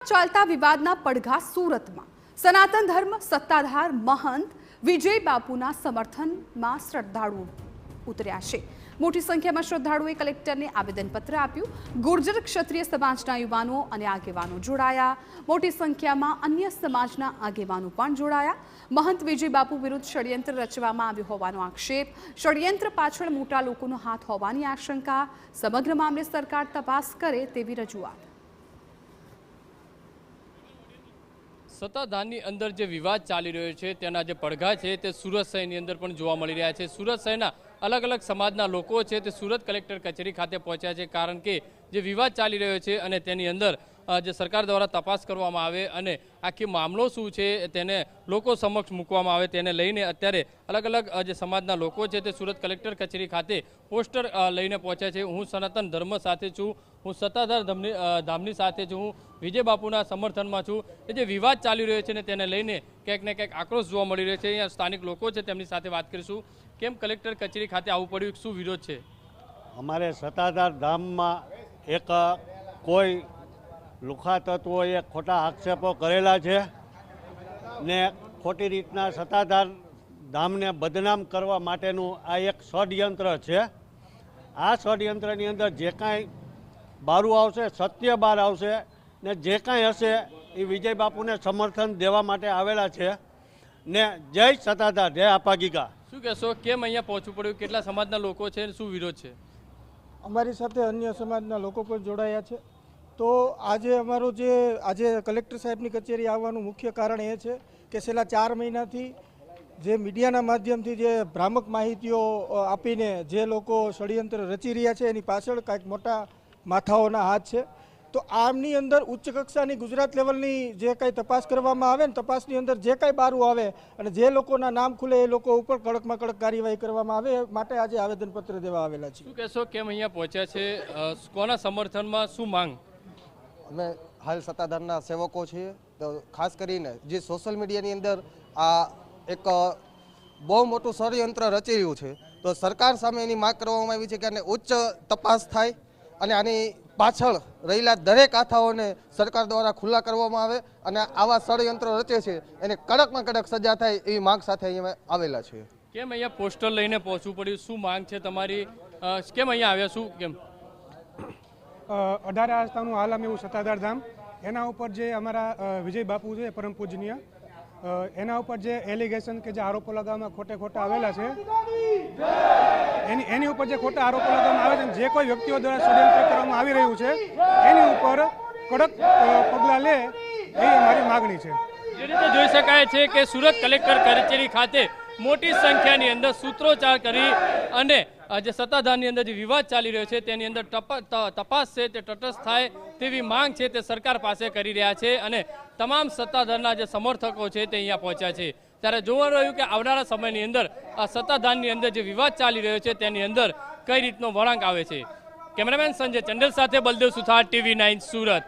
ચાલતા વિવાદના પડઘા સુરતમાં સનાતન ધર્મ સત્તાધાર મહંત વિજય બાપુના સમર્થનમાં શ્રદ્ધાળુઓ ઉતર્યા છે। મોટી સંખ્યામાં શ્રદ્ધાળુઓએ કલેક્ટરને આવેદનપત્ર આપ્યું। ગુર્જર ક્ષત્રિય સમાજના યુવાનો અને આગેવાનો જોડાયા। મોટી સંખ્યામાં અન્ય સમાજના આગેવાનો પણ જોડાયા। મહંત વિજય બાપુ વિરુદ્ધ ષડયંત્ર રચવામાં આવ્યું હોવાનો આક્ષેપ। ષડયંત્ર પાછળ મોટા લોકોનો હાથ હોવાની આશંકા। સમગ્ર મામલે સરકાર તપાસ કરે તેવી રજૂઆત। સત્તાધારની અંદર જે વિવાદ ચાલી રહ્યો છે તેના જે પડઘા છે તે સુરત શહેરની અંદર પણ જોવા મળી રહ્યા છે। સુરત શહેરના અલગ અલગ સમાજના લોકો છે તે સુરત કલેક્ટર કચેરી ખાતે પહોંચ્યા છે, કારણ કે જે વિવાદ ચાલી રહ્યો છે અને તેની અંદર જે સરકાર દ્વારા તપાસ કરવામાં આવે અને આખી મામલો શું છે તેને લોકો સમક્ષ મૂકવામાં આવે, તેને લઈને અત્યારે અલગ અલગ જે સમાજના લોકો છે તે સુરત કલેક્ટર કચેરી ખાતે પોસ્ટર લઈને પહોંચ્યા છે। હું સનાતન ધર્મ સાથે છું, હું સત્તાધાર ધામની સાથે છું, હું વિજય બાપુના સમર્થનમાં છું। એ જે વિવાદ ચાલી રહ્યો છે ને તેને લઈને ક્યાંક ને ક્યાંક આક્રોશ જોવા મળી રહ્યો છે। અહીંયા સ્થાનિક લોકો છે તેમની સાથે વાત કરીશું। કેમ કલેક્ટર કચેરી ખાતે આવવું પડ્યું, શું વિરોધ છે? અમારે સત્તાધાર ધામમાં એક કોઈ લુખા તત્વોએ ખોટા આક્ષેપો કરેલા છે ને ખોટી રીતના સત્તાધાર ધામને બદનામ કરવા માટેનું આ એક ષડયંત્ર છે। આ ષડયંત્રની અંદર જે કાંઈ બારું આવશે, સત્ય બહાર આવશે ને જે કાંઈ હશે એ વિજય બાપુને સમર્થન દેવા માટે આવેલા છે ને જય સત્તાધાર, જય અપાગીકા। શું કહેશો, કેમ અહીંયા પહોંચવું પડ્યું, કેટલા સમાજના લોકો છે, શું વિરોધ છે? અમારી સાથે અન્ય સમાજના લોકો પણ જોડાયા છે। તો આજે અમારું જે આજે કલેક્ટર સાહેબની કચેરી આવવાનું મુખ્ય કારણ એ છે કે છેલ્લા 4 મહિનાથી જે મીડિયાના માધ્યમથી જે ભ્રામક માહિતીઓ આપીને જે લોકો ષડયંત્ર રચી રહ્યા છે એની પાછળ કાંઈક મોટા માથાઓના હાથ છે। તો આમની અંદર ઉચ્ચ કક્ષાની ગુજરાત લેવલની જે કાંઈ તપાસ કરવામાં આવે ને તપાસની અંદર જે કાંઈ બારું આવે અને જે લોકોના નામ ખુલે એ લોકો ઉપર કડકમાં કડક કાર્યવાહી કરવામાં આવે એ માટે આજે આવેદનપત્ર દેવા આવેલા છે। શું કહેશો, કેમ અહીંયા પહોંચ્યા છે, કોના સમર્થનમાં, શું માંગ? અમે હાલ સત્તાધારના સેવકો છીએ, તો ખાસ કરીને જે સોશિયલ મીડિયાની અંદર આ એક બહુ મોટું ષડયંત્ર રચી રહ્યું છે, તો સરકાર સામે એની માંગ કરવામાં આવી છે કે આને ઉચ્ચ તપાસ થાય અને આની પાછળ રહેલા દરેક આથાઓને સરકાર દ્વારા ખુલ્લા કરવામાં આવે અને આવા ષડયંત્ર રચે છે એને કડકમાં કડક સજા થાય એવી માંગ સાથે અહીંયા આવેલા છે। કેમ અહીંયા પોસ્ટર લઈને પહોંચવું પડ્યું, શું માંગ છે તમારી, કેમ અહીંયા આવ્યા, શું કેમ? 18 આસ્થાનું આલમ એવું સત્તાધાર ધામ, એના ઉપર જે અમારા વિજય બાપુ છે પરમ પૂજનીય, એના ઉપર જે એલિગેશન કે જે આરોપો લગાવવામાં ખોટા આવેલા છે એની ઉપર જે ખોટા આરોપો લગાવવામાં આવે છે, જે કોઈ વ્યક્તિઓ દ્વારા ષડયંત્ર કરવામાં આવી રહ્યું છે એની ઉપર કડક પગલાં લે એ અમારી માગણી છે। જે રીતે જોઈ શકાય છે કે સુરત કલેક્ટર કચેરી ખાતે મોટી સંખ્યાની અંદર સૂત્રોચ્ચાર કરી અને જે સત્તાધારની અંદર જે વિવાદ ચાલી રહ્યો છે તેની અંદર તપાસ છે તે તટસ્થ થાય તેવી માંગ છે તે સરકાર પાસે કરી રહ્યા છે અને તમામ સત્તાધારના જે સમર્થકો છે તે અહીંયા પહોંચ્યા છે। ત્યારે જોવા રહ્યું કે આવનારા સમયની અંદર આ સત્તાધારની અંદર જે વિવાદ ચાલી રહ્યો છે તેની અંદર કઈ રીતનો વળાંક આવે છે। કેમેરામેન સંજય ચંડેલ સાથે બલદેવ સુથાર, TV9 સુરત।